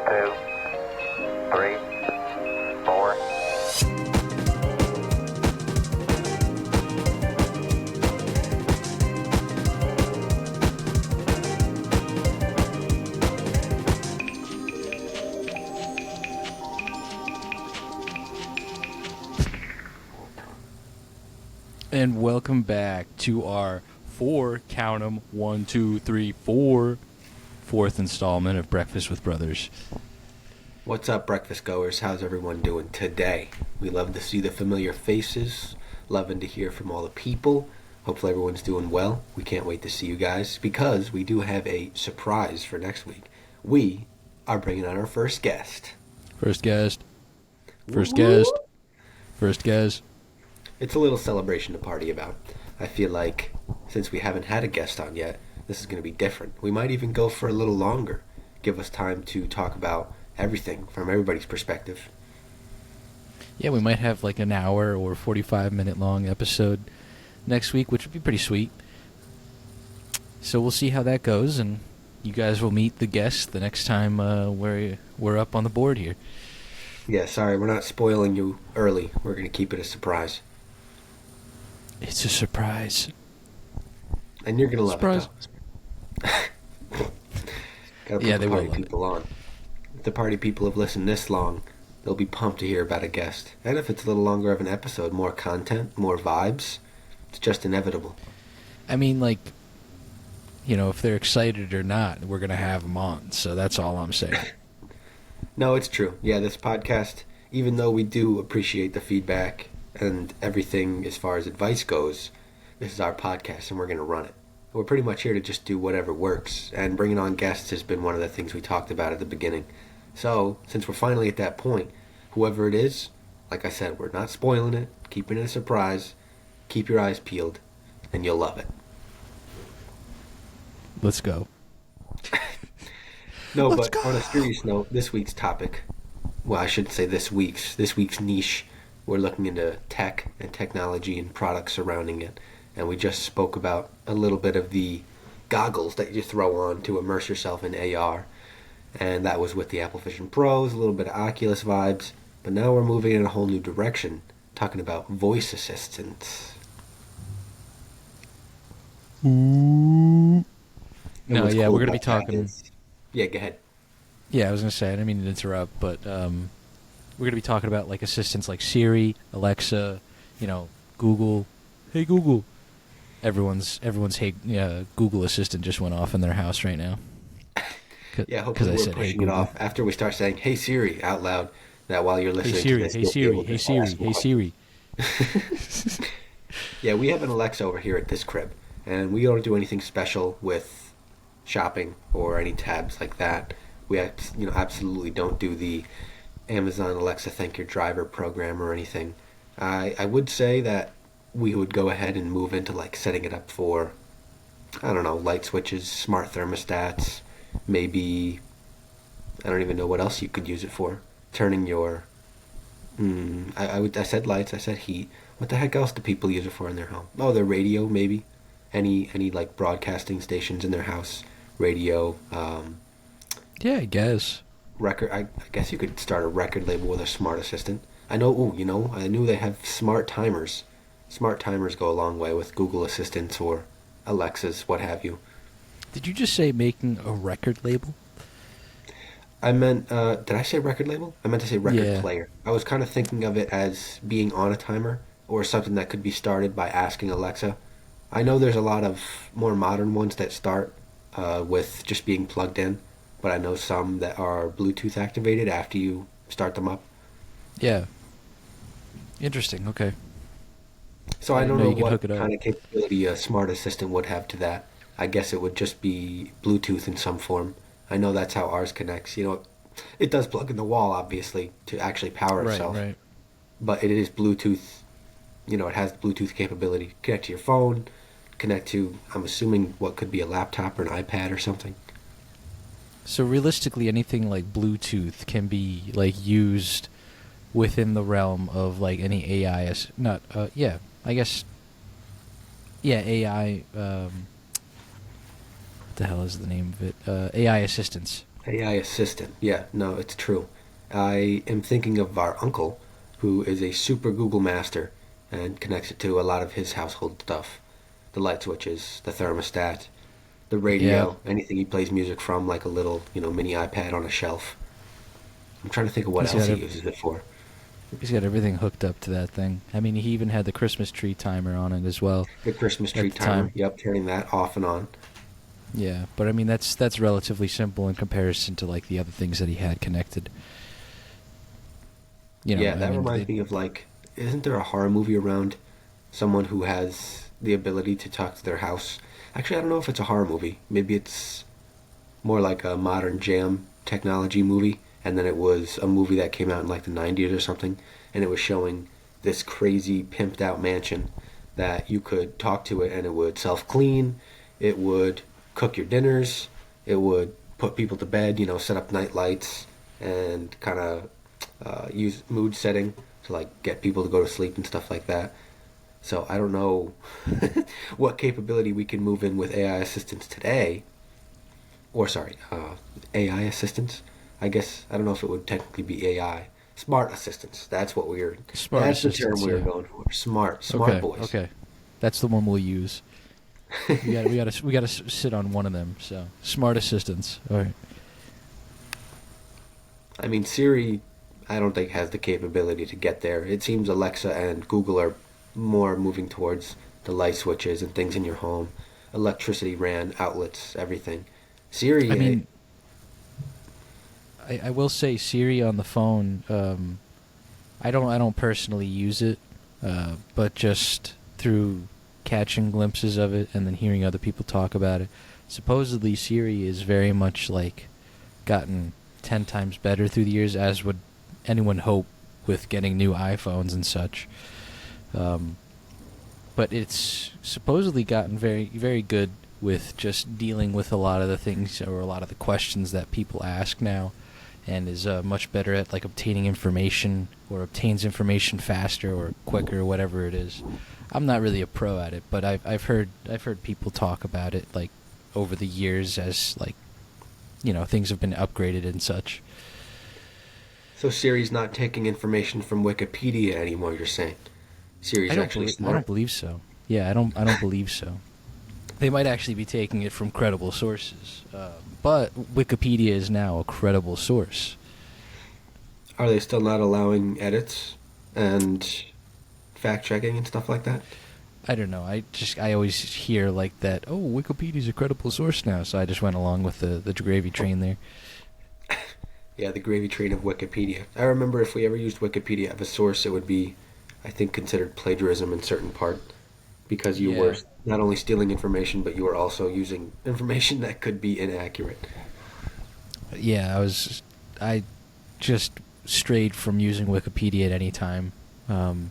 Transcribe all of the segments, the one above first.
two, three, four. And welcome back to our count 'em, 1, 2, 3, 4, fourth installment of Breakfast with Brothers. What's up, breakfast goers? How's everyone doing today? We love to see the familiar faces, loving to hear from all the people. Hopefully everyone's doing well. We can't wait to see you guys because we do have a surprise for next week. We are bringing on our first guest. First guest. Woo-hoo! First guest. It's a little celebration to party about. I feel like since we haven't had a guest on yet, this is going to be different. We might even go for a little longer. Give us time to talk about everything from everybody's perspective. Yeah, we might have like an hour or 45-minute long episode next week, which would be pretty sweet. So we'll see how that goes, and you guys will meet the guest the next time we're up on the board here. Yeah, sorry, we're not spoiling you early. We're going to keep it a surprise. It's a surprise. And you're going to love Surprise. it, though. Gotta put Yeah, the they will party love people on. If the party people have listened this long, they'll be pumped to hear about a guest. And if it's a little longer of an episode, more content, more vibes, it's just inevitable. I mean, like, you know, if they're excited or not, we're going to have them on. So that's all I'm saying. No, it's true. Yeah, this podcast, even though we do appreciate the feedback and everything as far as advice goes, this is our podcast and we're going to run it. We're pretty much here to just do whatever works, and bringing on guests has been one of the things we talked about at the beginning. So, since we're finally at that point, whoever it is, like I said, we're not spoiling it, keeping it a surprise. Keep your eyes peeled, and you'll love it. Let's go. No, Let's but go. on a serious note, this week's topic, well, I shouldn't say this week's niche, we're looking into tech and technology and products surrounding it. And we just spoke about a little bit of the goggles that you throw on to immerse yourself in AR. And that was with the Apple Vision Pros, a little bit of Oculus vibes. But now we're moving in a whole new direction, talking about voice assistants. No, what's yeah, cool we're going to be about that talking... is- Yeah, go ahead. Yeah, I was going to say, I didn't mean to interrupt, but we're going to be talking about, like, assistants like Siri, Alexa, you know, Google. Hey, Google. Everyone's hey, Google Assistant just went off in their house right now. Yeah, hopefully we're pushing it off after we start saying, hey Siri, out loud, that while you're listening to this, Hey you'll be Siri, able to hey Siri, ask hey more. Siri. Yeah, we have an Alexa over here at this crib, and we don't do anything special with shopping or any tabs like that. We absolutely don't do the Amazon Alexa Thank Your Driver program or anything. I would say that we would go ahead and move into like setting it up for, I don't know, light switches, smart thermostats, maybe, I don't even know what else you could use it for. Turning your, I said lights, I said heat. What the heck else do people use it for in their home? Oh, their radio, maybe. Any like broadcasting stations in their house, radio. Yeah, I guess. Record. I guess you could start a record label with a smart assistant. I know. I knew they have smart timers. Smart timers go a long way with Google Assistants or Alexas, what have you. Did you just say making a record label? I meant, did I say record label? I meant to say record player. I was kind of thinking of it as being on a timer or something that could be started by asking Alexa. I know there's a lot of more modern ones that start with just being plugged in, but I know some that are Bluetooth activated after you start them up. Yeah. Interesting, okay. So I don't know you could what hook it up. kind of capability a smart assistant would have to that. I guess it would just be Bluetooth in some form. I know that's how ours connects. It does plug in the wall, obviously, to actually power itself. Right. But it is Bluetooth. It has Bluetooth capability. Connect to your phone, connect to, I'm assuming, what could be a laptop or an iPad or something. So realistically, anything like Bluetooth can be like used within the realm of like any AI. AI. What the hell is the name of it? AI assistants. AI assistant. Yeah, no, it's true. I am thinking of our uncle, who is a super Google master and connects it to a lot of his household stuff. The light switches, the thermostat, the Yeah, radio, anything he plays music from, like a little, mini iPad on a shelf. I'm trying to think of what he's else got he ev- uses it for. he's got everything hooked up to that thing. I mean, he even had the Christmas tree timer on it as well The Christmas tree at the timer. time. Yep, turning that off and on. Yeah, but I mean that's relatively simple in comparison to like the other things that he had connected. Yeah, I that mean, reminds me of like, isn't there a horror movie around someone who has the ability to talk to their house? Actually, I don't know if it's a horror movie. Maybe it's more like a modern jam technology movie, and then it was a movie that came out in like the 90s or something, and it was showing this crazy pimped out mansion that you could talk to it and it would self clean, it would cook your dinners, it would put people to bed, set up night lights and kind of use mood setting to like get people to go to sleep and stuff like that. So I don't know what capability we can move in with AI assistants today, or sorry, AI assistants. I guess I don't know if it would technically be AI. Smart assistants. That's what we're. smart That's the term assistants. we were Yeah. going for. Smart Okay. boys. Okay. That's the one we'll use. We got to sit on one of them. So smart assistants. All right. I mean, Siri, I don't think has the capability to get there. It seems Alexa and Google are more moving towards the light switches and things in your home, electricity ran outlets, everything. I Siri, mean, I will say Siri on the phone. I don't personally use it, but just through catching glimpses of it and then hearing other people talk about it. Supposedly Siri is very much like gotten 10 times better through the years, as would anyone hope with getting new iPhones and such. Um, but it's supposedly gotten very, very good with just dealing with a lot of the things or a lot of the questions that people ask now, and is much better at like obtaining information or obtains information faster or quicker, or whatever it is. I'm not really a pro at it, but I've heard people talk about it like over the years as like things have been upgraded and such. so Siri's not taking information from Wikipedia anymore. You're saying I Siri's don't actually believe I don't smart. believe so. Yeah, I don't believe so. They might actually be taking it from credible sources, but Wikipedia is now a credible source. Are they still not allowing edits and fact checking and stuff like that? I don't know. I always hear like that. Oh, Wikipedia's a credible source now, so I just went along with the gravy train there. Yeah, the gravy train of Wikipedia. I remember if we ever used Wikipedia as a source, it would be, I think, considered plagiarism in certain part because you were Yeah, not only stealing information, but you were also using information that could be inaccurate. yeah. I just strayed from using Wikipedia at any time. Um,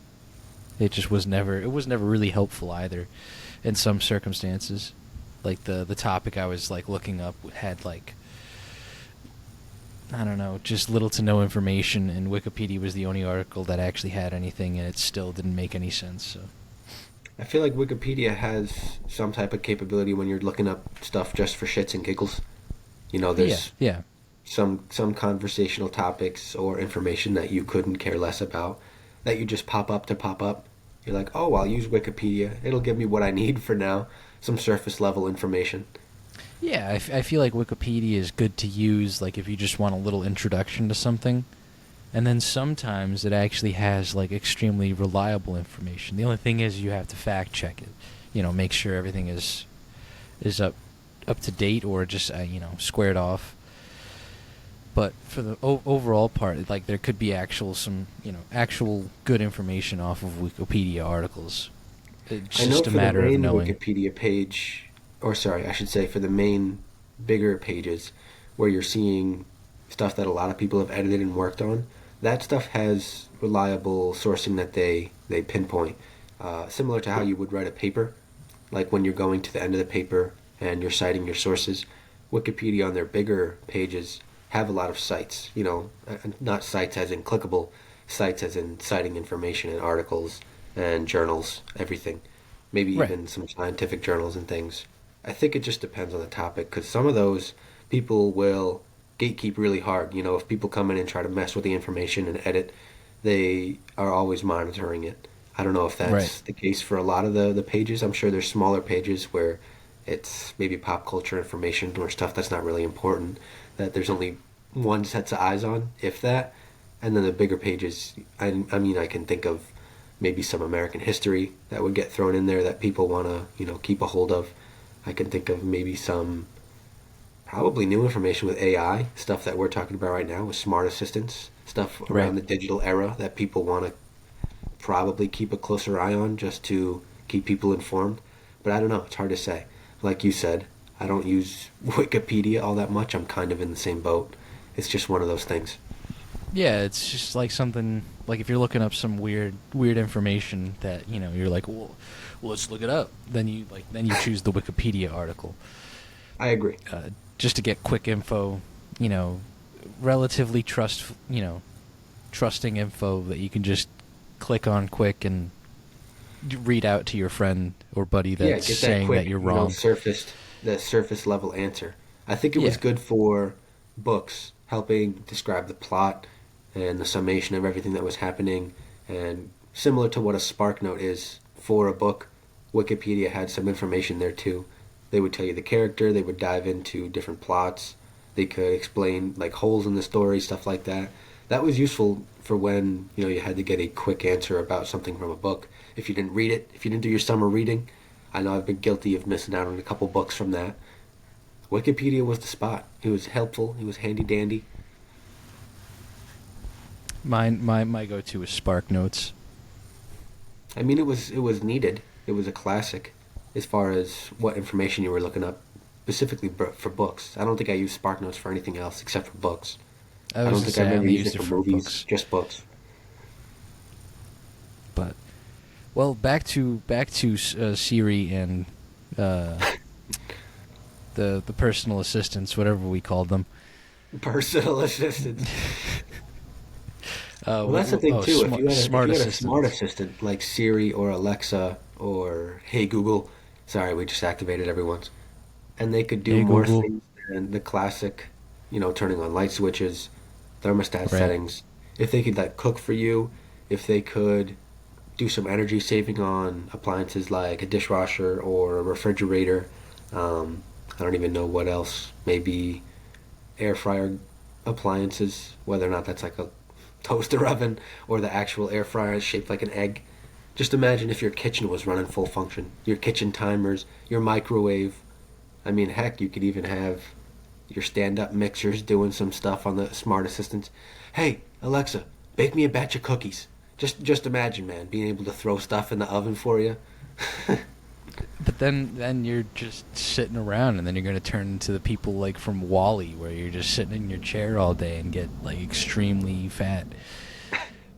it was never really helpful either, in some circumstances. Like the topic I was like looking up had like, I don't know, just little to no information, and Wikipedia was the only article that actually had anything, and it still didn't make any sense. So I feel like Wikipedia has some type of capability when you're looking up stuff just for shits and giggles. yeah, There's yeah, some conversational topics or information that you couldn't care less about that you just pop up to pop up. You're like, oh, I'll use Wikipedia. It'll give me what I need for now. Some surface level information. yeah. I feel like Wikipedia is good to use, like if you just want a little introduction to something. And then sometimes it actually has like extremely reliable information. The only thing is you have to fact check it. Make sure everything is up to date, or just squared off. But for the overall part, like there could be actual good information off of Wikipedia articles. It's I know just a for the matter of main knowing. Wikipedia page, or sorry, I should say for the main bigger pages where you're seeing stuff that a lot of people have edited and worked on, that stuff has reliable sourcing that they pinpoint. Similar to how you would write a paper, like when you're going to the end of the paper and you're citing your sources. Wikipedia on their bigger pages have a lot of sites, not sites as in clickable, sites as in citing information in articles and journals, everything. Maybe Right. even some scientific journals and things. I think it just depends on the topic because some of those people will gatekeep really hard. If people come in and try to mess with the information and edit, they are always monitoring it. I don't know if Right. that's the case for a lot of the pages. I'm sure there's smaller pages where it's maybe pop culture information or stuff that's not really important, that there's only one sets of eyes on, if that. And then the bigger pages, I mean, I can think of maybe some American history that would get thrown in there that people want to, keep a hold of. I can think of maybe some probably new information with AI, stuff that we're talking about right now with smart assistants, stuff Right. around the digital era that people want to probably keep a closer eye on just to keep people informed. But I don't know, it's hard to say. Like you said, I don't use Wikipedia all that much. I'm kind of in the same boat. It's just one of those things. Yeah, it's just like something like if you're looking up some weird information that you're like, well, let's look it up. Then you choose the Wikipedia article, I agree. just to get quick info, you know, relatively trusting info that you can just click on quick and read out to your friend or buddy Yeah, that's get that saying quick, that you're wrong. the surface level answer. I think it was Yeah. good for books, helping describe the plot and the summation of everything that was happening. And similar to what a Spark Note is for a book, Wikipedia had some information there too. They would tell you the character, they would dive into different plots, they could explain like holes in the story, stuff like that. That was useful for when you had to get a quick answer about something from a book. If you didn't read it, if you didn't do your summer reading, I know I've been guilty of missing out on a couple books from that. Wikipedia was the spot. It was helpful. It was handy dandy. My go-to is Spark Notes. I mean, it was needed. It was a classic, as far as what information you were looking up, specifically for books. I don't think I used SparkNotes for anything else except for books. I I was don't to think say I've I ever only used used it it for for movies. books, Just books. but well, back to Siri and uh, the personal assistants, whatever we called them. Personal assistants. Well, that's the what- thing oh, too. If you had smart a smart assistants. assistant like Siri or Alexa or Hey Google, sorry, we just activated everyone's, and they could do Hey more Google. things than the classic, turning on light switches, thermostat Right. settings. If they could like cook for you, if they could do some energy saving on appliances like a dishwasher or a refrigerator. I don't even know what else. Maybe air fryer appliances, whether or not that's like a toaster oven or the actual air fryer is shaped like an egg. Just imagine if your kitchen was running full function. Your kitchen timers, your microwave. I mean, heck, you could even have your stand-up mixers doing some stuff on the smart assistants. Hey, Alexa, bake me a batch of cookies. Just imagine, man, being able to throw stuff in the oven for you. But then you're just sitting around, and then you're gonna turn into the people like from Wall-E, where you're just sitting in your chair all day and get like extremely fat.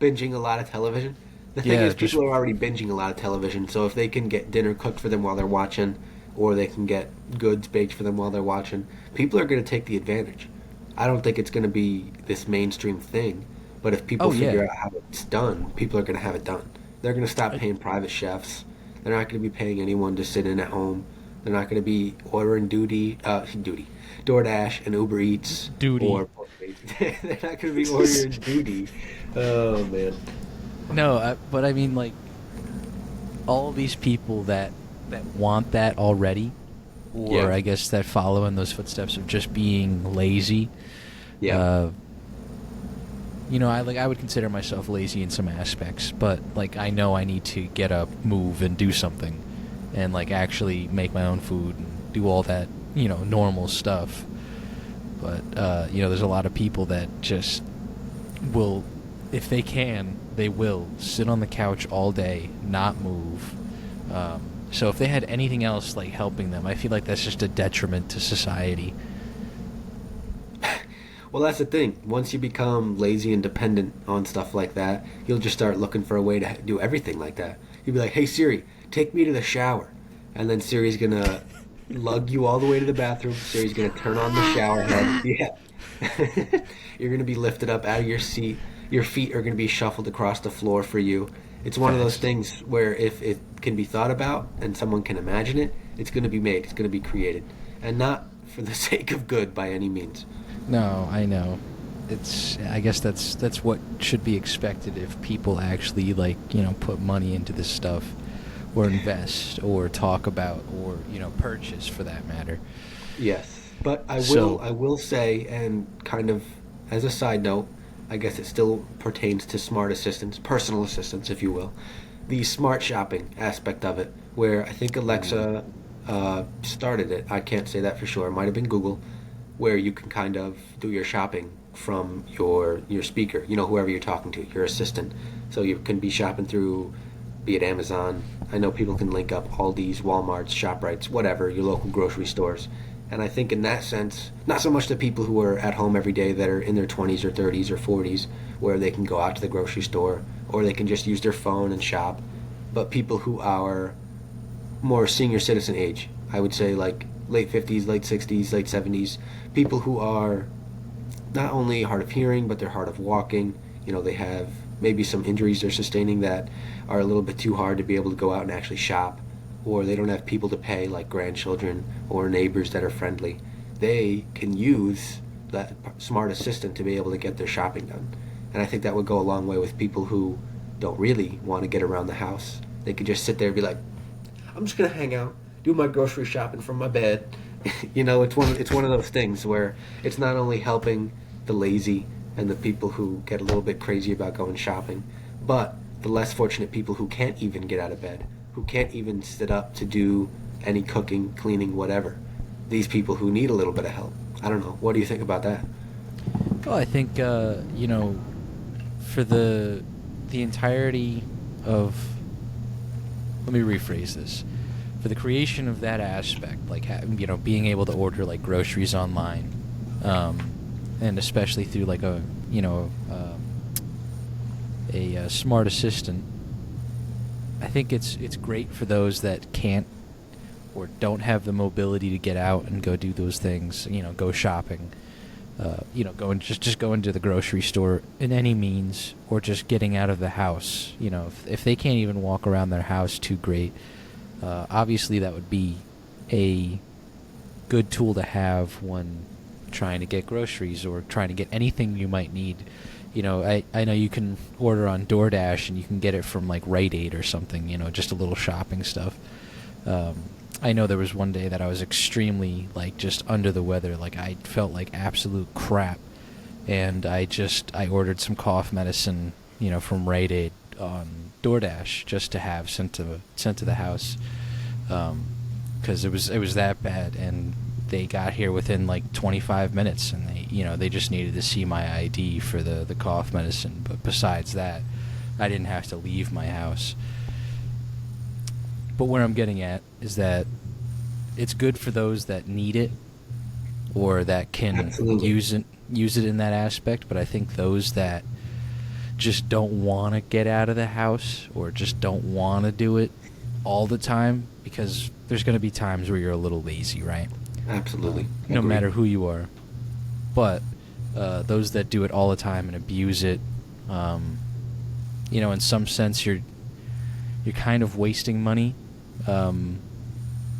Binging a lot of television. The thing Yeah, is, just people are already binging a lot of television, so if they can get dinner cooked for them while they're watching, or they can get goods baked for them while they're watching, people are going to take the advantage. I don't think it's going to be this mainstream thing, but if people oh figure yeah, out how it's done, people are going to have it done. They're going to stop paying private chefs. They're not going to be paying anyone to sit in at home. They're not going to be ordering DoorDash and Uber Eats duty. or they're not going to be ordering duty. Oh man. No, but I mean like all these people that want that already, or Yeah. I guess that follow in those footsteps of just being lazy. Yeah. I would consider myself lazy in some aspects, but like I know I need to get up, move, and do something, and like actually make my own food and do all that normal stuff. But there's a lot of people that just will, if they can, they will sit on the couch all day, not move. So if they had anything else like helping them, I feel like that's just a detriment to society. Well, that's the thing. Once you become lazy and dependent on stuff like that, you'll just start looking for a way to do everything like that. You'll be like, "Hey Siri, take me to the shower," and then Siri's gonna lug you all the way to the bathroom. Siri's gonna turn on the shower head. Yeah, you're gonna be lifted up out of your seat. Your feet are gonna be shuffled across the floor for you. It's one of those Facts. things where if it can be thought about and someone can imagine it, it's gonna be made. It's gonna be created, and not for the sake of good by any means. No, I know. I guess that's what should be expected if people actually like, put money into this stuff or invest or talk about or, purchase for that matter. Yes, but So, I will say, and kind of as a side note, I guess it still pertains to smart assistants, personal assistants, if you will, the smart shopping aspect of it, where I think Alexa started it. I can't say that for sure. It might have been Google, where you can kind of do your shopping from your speaker. You know, whoever you're talking to, your assistant. So you can be shopping through, be it Amazon. I know people can link up Aldi's, Walmart's, ShopRite's, whatever, your local grocery stores. And I think in that sense, not so much the people who are at home every day that are in their 20s or 30s or 40s, where they can go out to the grocery store or they can just use their phone and shop, but people who are more senior citizen age. I would say like late 50s, late 60s, late 70s. People who are not only hard of hearing, but they're hard of walking. You know, they have maybe some injuries they're sustaining that are a little bit too hard to be able to go out and actually shop, or they don't have people to pay like grandchildren or neighbors that are friendly. They can use that smart assistant to be able to get their shopping done. And I think that would go a long way with people who don't really want to get around the house. They could just sit there and be like, I'm just gonna hang out, do my grocery shopping from my bed. You know, it's one of those things where it's not only helping the lazy and the people who get a little bit crazy about going shopping, but the less fortunate people who can't even get out of bed, who can't even sit up to do any cooking, cleaning, whatever. These people who need a little bit of help. I don't know. What do you think about that? well, I think for the entirety of, let me rephrase this. For the creation of that aspect, like being able to order like groceries online, and especially through like a smart assistant, I think it's great for those that can't or don't have the mobility to get out and go do those things. Go shopping. Just going to the grocery store in any means, or just getting out of the house. If they can't even walk around their house too great, obviously that would be a good tool to have when trying to get groceries or trying to get anything you might need. I know you can order on DoorDash and you can get it from like Rite Aid or something, just a little shopping stuff. I know there was one day that I was extremely like just under the weather, like I felt like absolute crap, and I ordered some cough medicine, from Rite Aid on DoorDash just to have sent to the house, because it was that bad, and they got here within like 25 minutes, and they just needed to see my ID for the cough medicine, but besides that, I didn't have to leave my house. But where I'm getting at is that it's good for those that need it or that can Absolutely. use it in that aspect. But I think those that just don't want to get out of the house or just don't want to do it all the time, because there's going to be times where you're a little lazy, right? Absolutely. No Agree. matter who you are. But those that do it all the time and abuse it, in some sense you're kind of wasting money,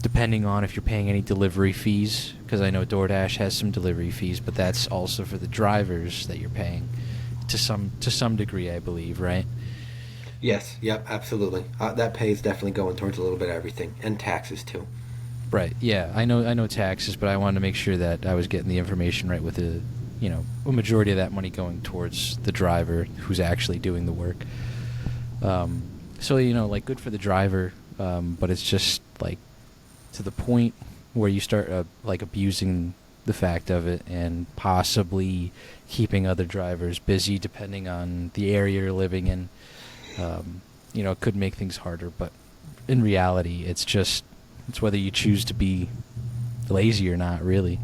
depending on if you're paying any delivery fees, because I know DoorDash has some delivery fees, but that's also for the drivers that you're paying to some degree, I believe, right? Yes. Yep. Absolutely. That pay is definitely going towards a little bit of everything, and taxes too. Right. Yeah, I know taxes, but I wanted to make sure that I was getting the information right with a majority of that money going towards the driver who's actually doing the work. So like good for the driver, but it's just like to the point where you start like abusing the fact of it and possibly keeping other drivers busy, depending on the area you're living in. It could make things harder, but in reality, it's whether you choose to be lazy or not, really.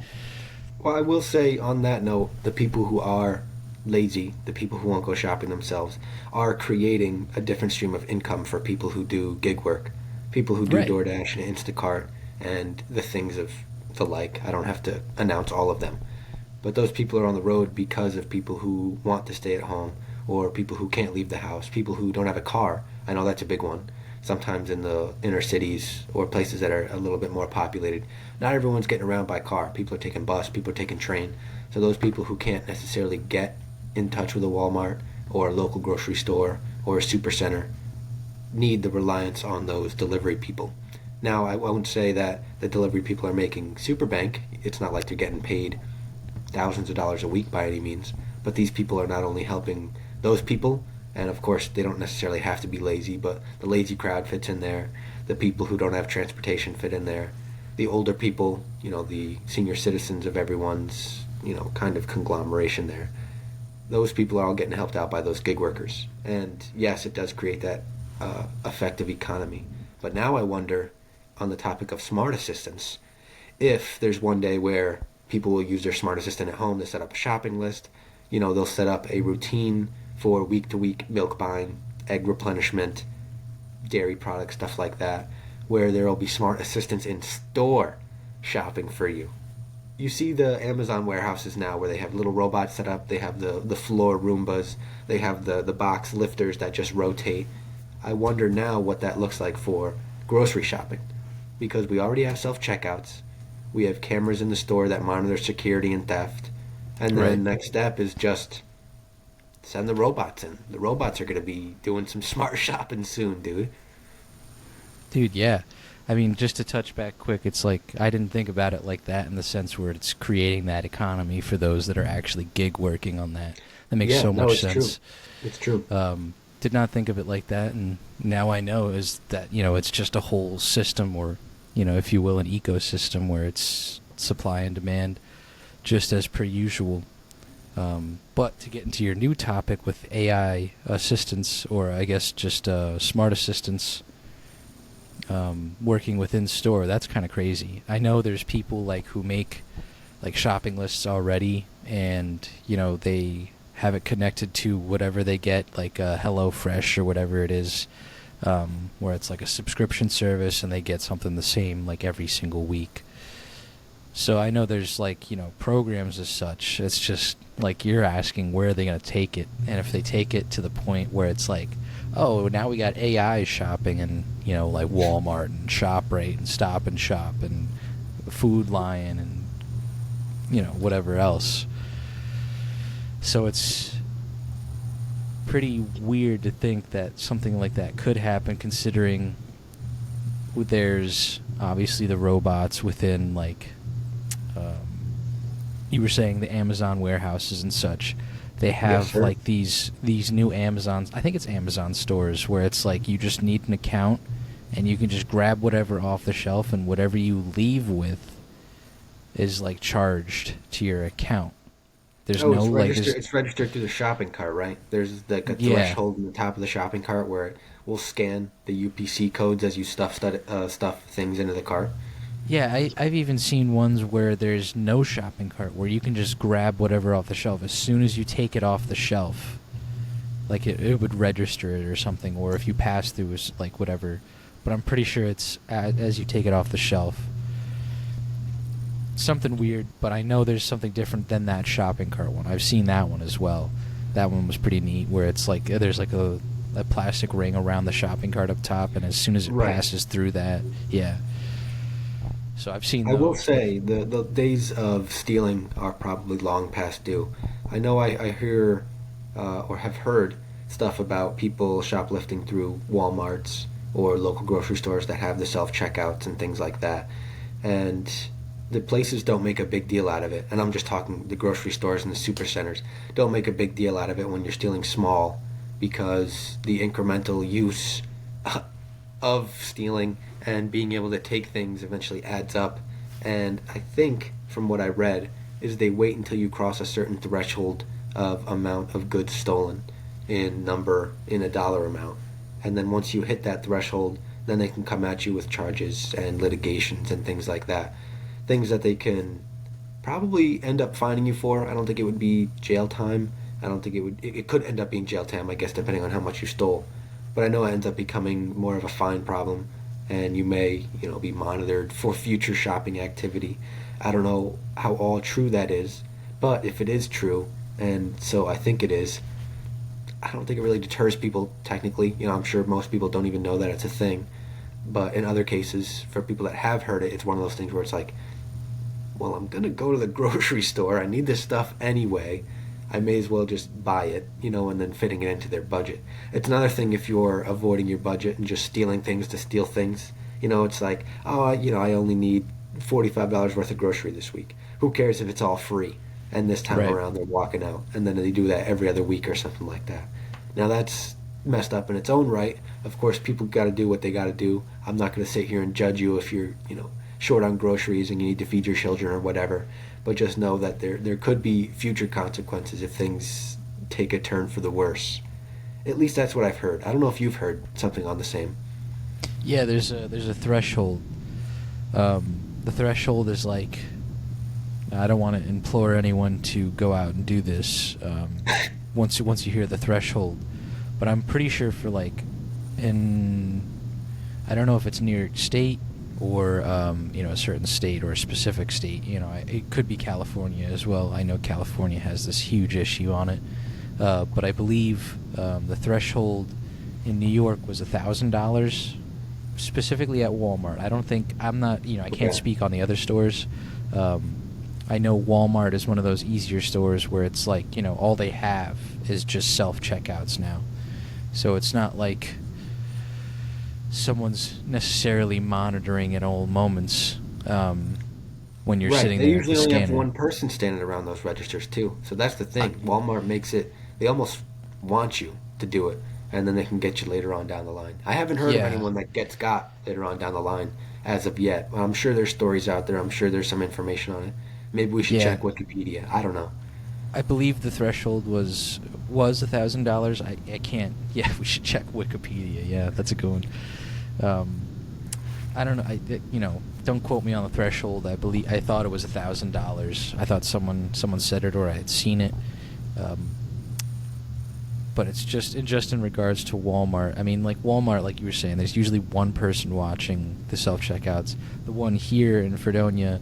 Well, I will say on that note, the people who are lazy, the people who won't go shopping themselves, are creating a different stream of income for people who do gig work, people who do Right. DoorDash and Instacart and the things of the like. I don't have to announce all of them. But those people are on the road because of people who want to stay at home, or people who can't leave the house, people who don't have a car. I know that's a big one. sometimes in the inner cities or places that are a little bit more populated. Not everyone's getting around by car. People are taking bus, people are taking train. So those people who can't necessarily get in touch with a Walmart or a local grocery store or a super center need the reliance on those delivery people. Now, I won't say that the delivery people are making super bank. It's not like they're getting paid thousands of dollars a week by any means. But these people are not only helping those people, and of course they don't necessarily have to be lazy, but the lazy crowd fits in there. The people who don't have transportation fit in there. The older people, the senior citizens of everyone's, kind of conglomeration there. Those people are all getting helped out by those gig workers. And yes, it does create that effective economy. But now I wonder, on the topic of smart assistants, if there's one day where people will use their smart assistant at home to set up a shopping list. They'll set up a routine for week-to-week milk buying, egg replenishment, dairy products, stuff like that, where there will be smart assistants in store shopping for you. You see the Amazon warehouses now where they have little robots set up. They have the floor Roombas. They have the box lifters that just rotate. I wonder now what that looks like for grocery shopping, because we already have self-checkouts. We have cameras in the store that monitor security and theft. And then next step is just send the robots in. The robots are going to be doing some smart shopping soon, dude. Dude, yeah. I mean, just to touch back quick, it's like I didn't think about it like that in the sense where it's creating that economy for those that are actually gig working on that. That makes so much sense. It's true. Did not think of it like that, and now I know is that, it's just a whole system, or, if you will, an ecosystem where it's supply and demand just as per usual. But to get into your new topic with AI assistants, or I guess just smart assistants working within store, that's kind of crazy. I know there's people who make shopping lists already, and they have it connected to whatever they get, like HelloFresh or whatever it is, where it's like a subscription service and they get something the same every single week. So I know there's programs as such. It's just you're asking where are they going to take it, and if they take it to the point where it's oh, now we got AI shopping and Walmart and ShopRite and Stop and Shop and Food Lion and whatever else. So it's pretty weird to think that something like that could happen, considering there's obviously the robots within you were saying the Amazon warehouses and such. They have these new Amazon, I think it's Amazon stores, where it's you just need an account and you can just grab whatever off the shelf, and whatever you leave with is charged to your account. There's no it's registered through the shopping cart, right? There's a threshold in the top of the shopping cart where it will scan the UPC codes as you stuff things into the cart. Yeah, I've even seen ones where there's no shopping cart, where you can just grab whatever off the shelf. As soon as you take it off the shelf, it would register it or something, or if you pass through, whatever. But I'm pretty sure it's as you take it off the shelf. Something weird, but I know there's something different than that shopping cart one. I've seen that one as well. That one was pretty neat, where it's there's a plastic ring around the shopping cart up top, and as soon as it passes through that, yeah. So I've seen those. I will say the days of stealing are probably long past due. I know I hear or have heard stuff about people shoplifting through Walmarts or local grocery stores that have the self-checkouts and things like that. And the places don't make a big deal out of it. And I'm just talking the grocery stores and the super centers. Don't make a big deal out of it when you're stealing small, because the incremental use of stealing and being able to take things eventually adds up. And I think, from what I read, is they wait until you cross a certain threshold of amount of goods stolen in a dollar amount. And then once you hit that threshold, then they can come at you with charges and litigations and things like that. Things that they can probably end up fining you for. I don't think it would be jail time. I don't think it could end up being jail time, I guess, depending on how much you stole. But I know it ends up becoming more of a fine problem, and you may, be monitored for future shopping activity. I don't know how all true that is, but if it is true, and so I think it is, I don't think it really deters people technically. I'm sure most people don't even know that it's a thing. But in other cases, for people that have heard it, it's one of those things where it's like, well, I'm going to go to the grocery store. I need this stuff anyway. I may as well just buy it, and then fitting it into their budget. It's another thing if you're avoiding your budget and just stealing things to steal things. It's like, oh, I only need $45 worth of grocery this week. Who cares if it's all free? And this time Right. around, they're walking out. And then they do that every other week or something like that. Now, that's messed up in its own right. Of course, people got to do what they got to do. I'm not going to sit here and judge you if you're, short on groceries and you need to feed your children or whatever. But just know that there could be future consequences if things take a turn for the worse. At least that's what I've heard. I don't know if you've heard something on the same. Yeah, there's a threshold. The threshold is like, I don't want to implore anyone to go out and do this. Once you hear the threshold, but I'm pretty sure for like I don't know if it's New York State or a certain state or a specific state. It could be California as well. I know California has this huge issue on it, but I believe the threshold in New York was $1,000, specifically at Walmart. I can't speak on the other stores. I know Walmart is one of those easier stores where it's like, all they have is just self-checkouts now. So it's not like someone's necessarily monitoring at all moments when you're Right. sitting They there at the usually only have scanner. one person standing around those registers too. So that's the thing. Walmart makes it. They almost want you to do it, and then they can get you later on down the line. I haven't heard of Yeah. anyone that gets got later on down the line as of yet. I'm sure there's stories out there. I'm sure there's some information on it. Maybe we should Yeah. check Wikipedia. I don't know. I believe the threshold was $1,000. I can't. Yeah, we should check Wikipedia. Yeah, that's a good one. I don't know. Don't quote me on the threshold. I thought it was $1,000. I thought someone said it or I had seen it. But it's just in regards to Walmart. I mean, like Walmart, like you were saying, there's usually one person watching the self-checkouts. The one here in Fredonia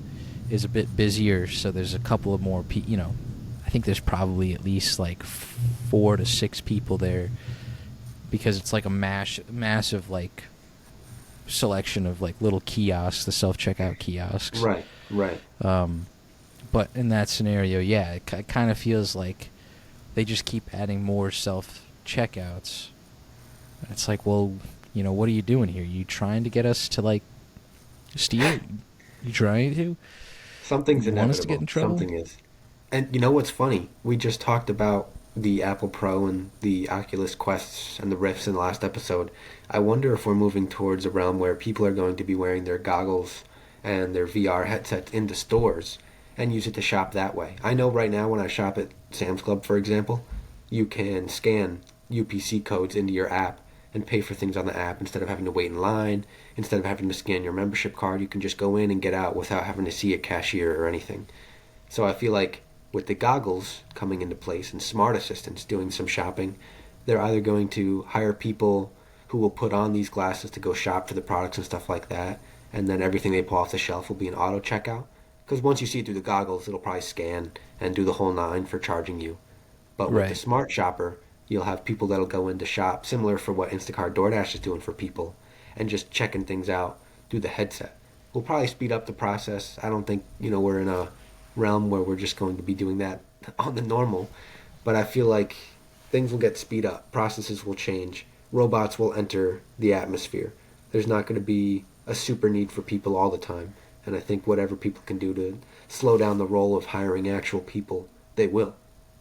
is a bit busier, so there's a couple of more people. I think there's probably at least like 4 to 6 people there, because it's like a massive like selection of like little kiosks, the self-checkout kiosks. Right. Right. But in that scenario, yeah, it kind of feels like they just keep adding more self-checkouts. It's like, well, what are you doing here? You trying to get us to like steal? You trying to? Something's You inevitable. want us to get in trouble? Something is. And you know what's funny? We just talked about the Apple Pro and the Oculus Quests and the Rifts in the last episode. I wonder if we're moving towards a realm where people are going to be wearing their goggles and their VR headsets into stores and use it to shop that way. I know right now when I shop at Sam's Club, for example, you can scan UPC codes into your app and pay for things on the app instead of having to wait in line, instead of having to scan your membership card. You can just go in and get out without having to see a cashier or anything. So I feel like with the goggles coming into place and smart assistants doing some shopping, they're either going to hire people who will put on these glasses to go shop for the products and stuff like that, and then everything they pull off the shelf will be an auto checkout. Because once you see it through the goggles, it'll probably scan and do the whole nine for charging you. But with the Right. smart shopper, you'll have people that'll go in to shop, similar for what Instacart DoorDash is doing for people, and just checking things out through the headset. We'll probably speed up the process. I don't think, we're in a realm where we're just going to be doing that on the normal, but I feel like things will get speed up. Processes will change. Robots will enter the atmosphere. There's not going to be a super need for people all the time. And I think whatever people can do to slow down the role of hiring actual people, they will.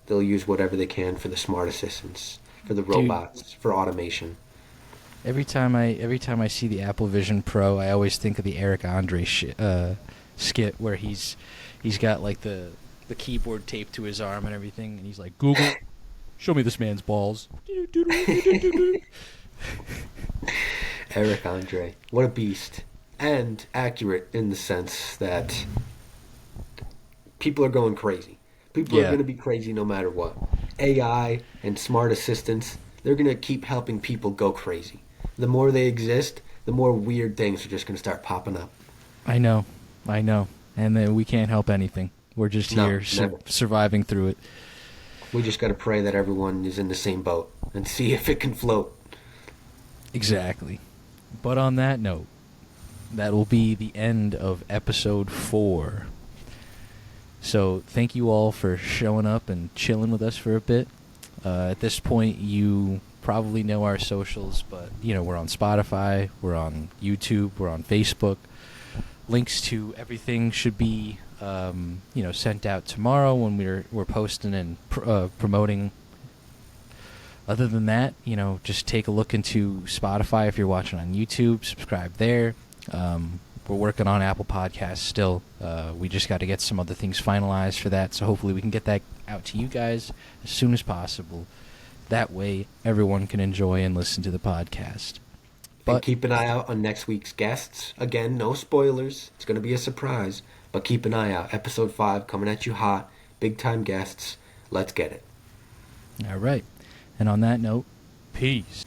They'll use whatever they can for the smart assistants, for the robots, for automation. Every time I see the Apple Vision Pro, I always think of the Eric Andre skit where he's got like the keyboard taped to his arm and everything, and he's like, Google, show me this man's balls. Eric Andre, what a beast. And accurate in the sense that people are going crazy. People are Yeah. going to be crazy no matter what. AI and smart assistants, they're going to keep helping people go crazy. The more they exist, the more weird things are just going to start popping up. I know, and then we can't help anything. We're just No, here never. surviving through it. We just got to pray that everyone is in the same boat and see if it can float. Exactly. But on that note, that will be the end of episode 4. So thank you all for showing up and chilling with us for a bit. At this point, you probably know our socials, but we're on Spotify, we're on YouTube, we're on Facebook. Links to everything should be sent out tomorrow when we're posting and promoting. Other than that, just take a look into Spotify if you're watching on YouTube. Subscribe there. We're working on Apple Podcasts still. We just got to get some other things finalized for that, so hopefully we can get that out to you guys as soon as possible. That way, everyone can enjoy and listen to the podcast. And keep an eye out on next week's guests. Again, no spoilers. It's going to be a surprise. But keep an eye out. Episode 5 coming at you hot. Big-time guests. Let's get it. All right. And on that note, peace.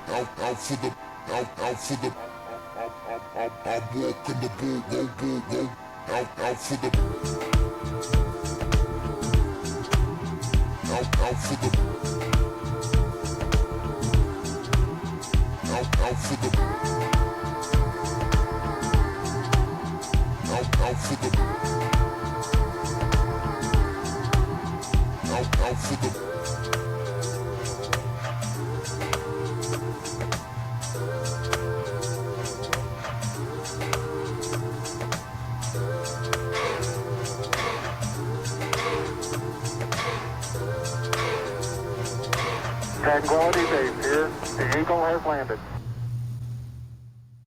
I'm walking the bull, out for the out for the out for the out for the out for the Tranquility Base here. The Eagle has landed.